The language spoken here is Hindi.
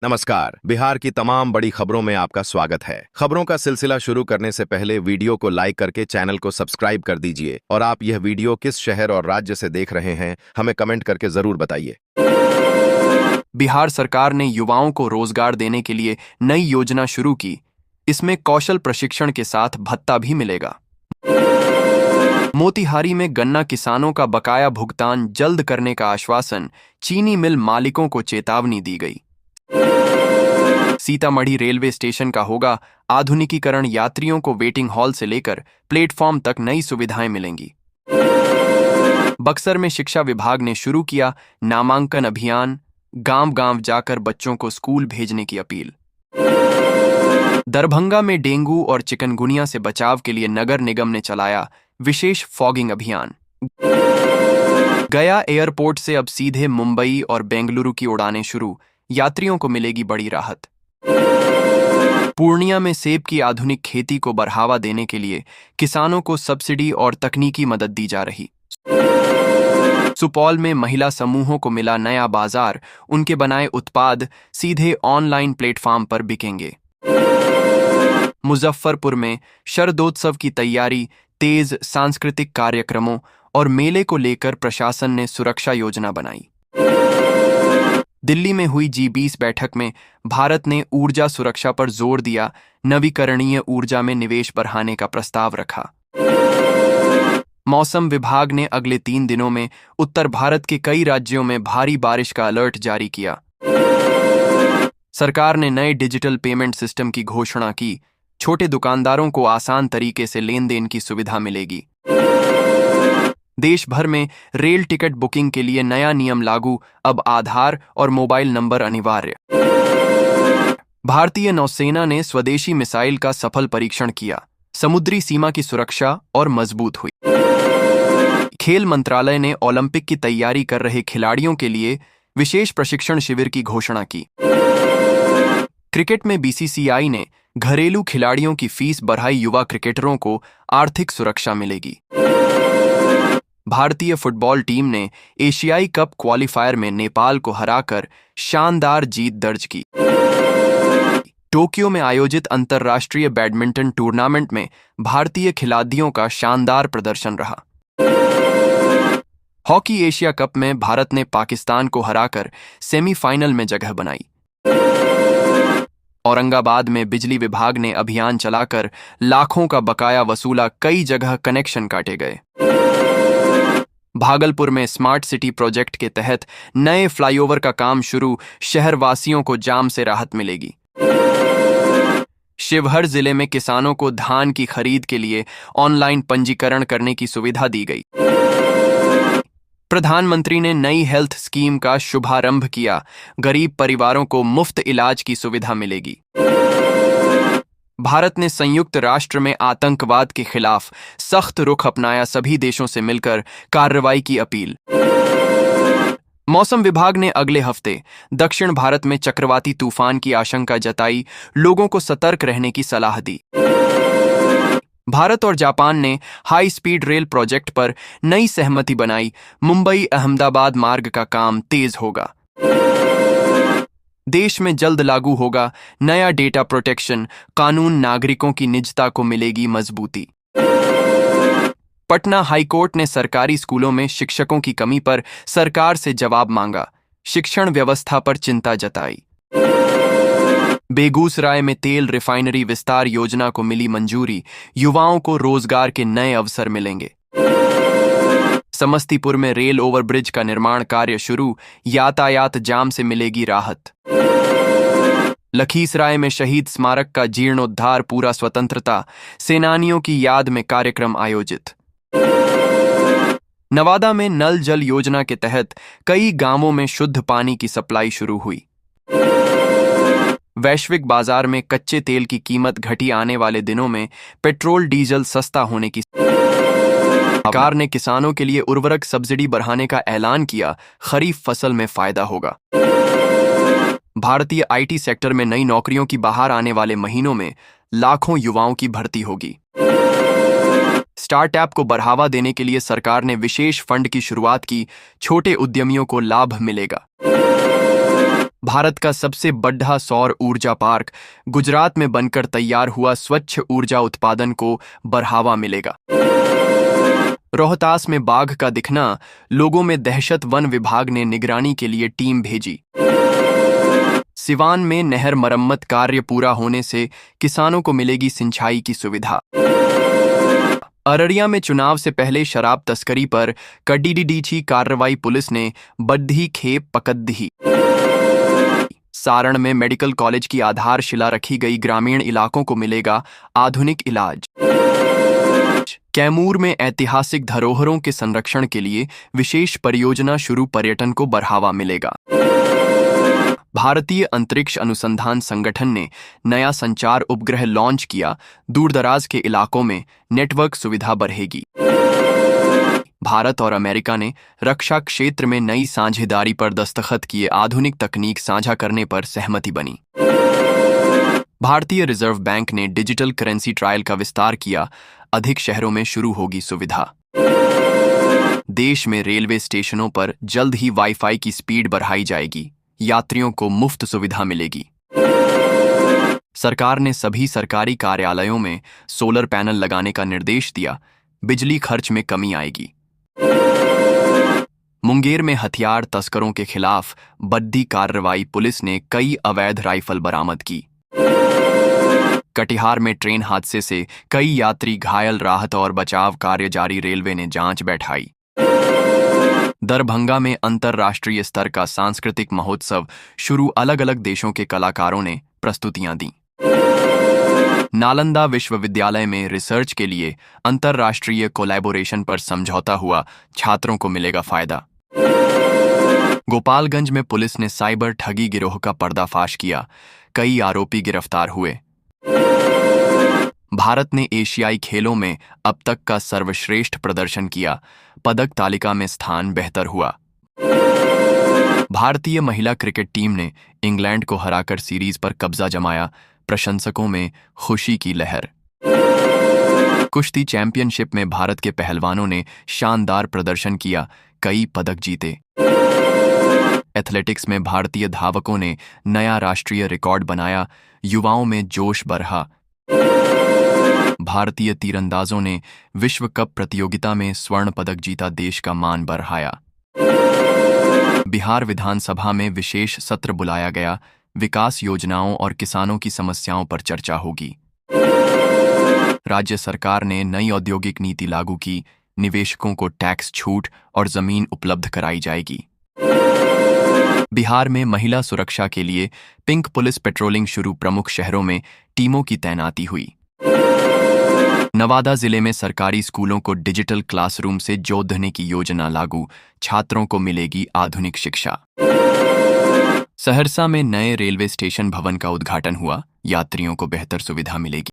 नमस्कार। बिहार की तमाम बड़ी खबरों में आपका स्वागत है। खबरों का सिलसिला शुरू करने से पहले वीडियो को लाइक करके चैनल को सब्सक्राइब कर दीजिए और आप यह वीडियो किस शहर और राज्य से देख रहे हैं हमें कमेंट करके जरूर बताइए। बिहार सरकार ने युवाओं को रोजगार देने के लिए नई योजना शुरू की। इसमें कौशल प्रशिक्षण के साथ भत्ता भी मिलेगा। मोतिहारी में गन्ना किसानों का बकाया भुगतान जल्द करने का आश्वासन, चीनी मिल मालिकों को चेतावनी दी गई। सीतामढ़ी रेलवे स्टेशन का होगा आधुनिकीकरण, यात्रियों को वेटिंग हॉल से लेकर प्लेटफॉर्म तक नई सुविधाएं मिलेंगी। बक्सर में शिक्षा विभाग ने शुरू किया नामांकन अभियान, गांव-गांव जाकर बच्चों को स्कूल भेजने की अपील। दरभंगा में डेंगू और चिकनगुनिया से बचाव के लिए नगर निगम ने चलाया विशेष फॉगिंग अभियान। गया एयरपोर्ट से अब सीधे मुंबई और बेंगलुरु की उड़ानें शुरू, यात्रियों को मिलेगी बड़ी राहत। पूर्णिया में सेब की आधुनिक खेती को बढ़ावा देने के लिए किसानों को सब्सिडी और तकनीकी मदद दी जा रही। सुपौल में महिला समूहों को मिला नया बाजार, उनके बनाए उत्पाद सीधे ऑनलाइन प्लेटफॉर्म पर बिकेंगे। मुजफ्फरपुर में शरदोत्सव की तैयारी तेज, सांस्कृतिक कार्यक्रमों और मेले को लेकर प्रशासन ने सुरक्षा योजना बनाई। दिल्ली में हुई G20 बैठक में भारत ने ऊर्जा सुरक्षा पर जोर दिया, नवीकरणीय ऊर्जा में निवेश बढ़ाने का प्रस्ताव रखा। मौसम विभाग ने अगले 3 दिनों में उत्तर भारत के कई राज्यों में भारी बारिश का अलर्ट जारी किया। सरकार ने नए डिजिटल पेमेंट सिस्टम की घोषणा की, छोटे दुकानदारों को आसान तरीके से लेन देन की सुविधा मिलेगी। देश भर में रेल टिकट बुकिंग के लिए नया नियम लागू, अब आधार और मोबाइल नंबर अनिवार्य। भारतीय नौसेना ने स्वदेशी मिसाइल का सफल परीक्षण किया, समुद्री सीमा की सुरक्षा और मजबूत हुई। खेल मंत्रालय ने ओलंपिक की तैयारी कर रहे खिलाड़ियों के लिए विशेष प्रशिक्षण शिविर की घोषणा की। क्रिकेट में BCCI ने घरेलू खिलाड़ियों की फीस बढ़ाई, युवा क्रिकेटरों को आर्थिक सुरक्षा मिलेगी। भारतीय फुटबॉल टीम ने एशियाई कप क्वालिफायर में नेपाल को हराकर शानदार जीत दर्ज की। टोक्यो में आयोजित अंतर्राष्ट्रीय बैडमिंटन टूर्नामेंट में भारतीय खिलाड़ियों का शानदार प्रदर्शन रहा। हॉकी एशिया कप में भारत ने पाकिस्तान को हराकर सेमीफाइनल में जगह बनाई। औरंगाबाद में बिजली विभाग ने अभियान चलाकर लाखों का बकाया वसूला, कई जगह कनेक्शन काटे गए। भागलपुर में स्मार्ट सिटी प्रोजेक्ट के तहत नए फ्लाईओवर का काम शुरू, शहरवासियों को जाम से राहत मिलेगी। शिवहर जिले में किसानों को धान की खरीद के लिए ऑनलाइन पंजीकरण करने की सुविधा दी गई। प्रधानमंत्री ने नई हेल्थ स्कीम का शुभारंभ किया, गरीब परिवारों को मुफ्त इलाज की सुविधा मिलेगी। भारत ने संयुक्त राष्ट्र में आतंकवाद के खिलाफ सख्त रुख अपनाया, सभी देशों से मिलकर कार्रवाई की अपील। मौसम विभाग ने अगले हफ्ते दक्षिण भारत में चक्रवाती तूफान की आशंका जताई, लोगों को सतर्क रहने की सलाह दी। भारत और जापान ने हाई स्पीड रेल प्रोजेक्ट पर नई सहमति बनाई, मुंबई अहमदाबाद मार्ग का काम तेज होगा। देश में जल्द लागू होगा नया डेटा प्रोटेक्शन कानून, नागरिकों की निजता को मिलेगी मजबूती। पटना हाईकोर्ट ने सरकारी स्कूलों में शिक्षकों की कमी पर सरकार से जवाब मांगा, शिक्षण व्यवस्था पर चिंता जताई। बेगूसराय में तेल रिफाइनरी विस्तार योजना को मिली मंजूरी, युवाओं को रोजगार के नए अवसर मिलेंगे। समस्तीपुर में रेल ओवरब्रिज का निर्माण कार्य शुरू, यातायात जाम से मिलेगी राहत। लखीसराय में शहीद स्मारक का जीर्णोद्धार पूरा, स्वतंत्रता सेनानियों की याद में कार्यक्रम आयोजित। नवादा में नल जल योजना के तहत कई गांवों में शुद्ध पानी की सप्लाई शुरू हुई। वैश्विक बाजार में कच्चे तेल की कीमत घटी, आने वाले दिनों में पेट्रोल डीजल सस्ता होने की। सरकार ने किसानों के लिए उर्वरक सब्सिडी बढ़ाने का ऐलान किया, खरीफ फसल में फायदा होगा। भारतीय IT सेक्टर में नई नौकरियों की बहार, आने वाले महीनों में लाखों युवाओं की भर्ती होगी। स्टार्टअप को बढ़ावा देने के लिए सरकार ने विशेष फंड की शुरुआत की, छोटे उद्यमियों को लाभ मिलेगा। भारत का सबसे बड़ा सौर ऊर्जा पार्क गुजरात में बनकर तैयार हुआ। स्वच्छ ऊर्जा उत्पादन को बढ़ावा मिलेगा। रोहतास में बाघ का दिखना, लोगों में दहशत। वन विभाग ने निगरानी के लिए टीम भेजी। सिवान में नहर मरम्मत कार्य पूरा होने से किसानों को मिलेगी सिंचाई की सुविधा। अररिया में चुनाव से पहले शराब तस्करी पर कड़ी कार्रवाई, पुलिस ने बड्ढी खेप पकड़ दी। सारण में मेडिकल कॉलेज की आधारशिला रखी गई, ग्रामीण इलाकों को मिलेगा आधुनिक इलाज। कैमूर में ऐतिहासिक धरोहरों के संरक्षण के लिए विशेष परियोजना शुरू, पर्यटन को बढ़ावा मिलेगा। भारतीय अंतरिक्ष अनुसंधान संगठन ने नया संचार उपग्रह लॉन्च किया, दूरदराज के इलाकों में नेटवर्क सुविधा बढ़ेगी। भारत और अमेरिका ने रक्षा क्षेत्र में नई साझेदारी पर दस्तखत किए, आधुनिक तकनीक साझा करने पर सहमति बनी। भारतीय रिजर्व बैंक ने डिजिटल करेंसी ट्रायल का विस्तार किया, अधिक शहरों में शुरू होगी सुविधा। देश में रेलवे स्टेशनों पर जल्द ही वाईफाई की स्पीड बढ़ाई जाएगी, यात्रियों को मुफ्त सुविधा मिलेगी। सरकार ने सभी सरकारी कार्यालयों में सोलर पैनल लगाने का निर्देश दिया, बिजली खर्च में कमी आएगी। मुंगेर में हथियार तस्करों के खिलाफ बड़ी कार्रवाई, पुलिस ने कई अवैध राइफल बरामद की। कटिहार में ट्रेन हादसे से कई यात्री घायल, राहत और बचाव कार्य जारी, रेलवे ने जांच बैठाई। दरभंगा में अंतर्राष्ट्रीय स्तर का सांस्कृतिक महोत्सव शुरू, अलग अलग देशों के कलाकारों ने प्रस्तुतियां दी। नालंदा विश्वविद्यालय में रिसर्च के लिए अंतर्राष्ट्रीय कोलैबोरेशन पर समझौता हुआ, छात्रों को मिलेगा फायदा। गोपालगंज में पुलिस ने साइबर ठगी गिरोह का पर्दाफाश किया, कई आरोपी गिरफ्तार हुए। भारत ने एशियाई खेलों में अब तक का सर्वश्रेष्ठ प्रदर्शन किया, पदक तालिका में स्थान बेहतर हुआ। भारतीय महिला क्रिकेट टीम ने इंग्लैंड को हराकर सीरीज पर कब्जा जमाया, प्रशंसकों में खुशी की लहर। कुश्ती चैंपियनशिप में भारत के पहलवानों ने शानदार प्रदर्शन किया, कई पदक जीते। एथलेटिक्स में भारतीय धावकों ने नया राष्ट्रीय रिकॉर्ड बनाया, युवाओं में जोश बढ़ा। भारतीय तीरंदाजों ने विश्व कप प्रतियोगिता में स्वर्ण पदक जीता, देश का मान बढ़ाया। बिहार विधानसभा में विशेष सत्र बुलाया गया, विकास योजनाओं और किसानों की समस्याओं पर चर्चा होगी। राज्य सरकार ने नई औद्योगिक नीति लागू की, निवेशकों को टैक्स छूट और जमीन उपलब्ध कराई जाएगी। बिहार में महिला सुरक्षा के लिए पिंक पुलिस पेट्रोलिंग शुरू, प्रमुख शहरों में टीमों की तैनाती हुई। नवादा जिले में सरकारी स्कूलों को डिजिटल क्लासरूम से जोड़ने की योजना लागू, छात्रों को मिलेगी आधुनिक शिक्षा। सहरसा में नए रेलवे स्टेशन भवन का उद्घाटन हुआ, यात्रियों को बेहतर सुविधा मिलेगी।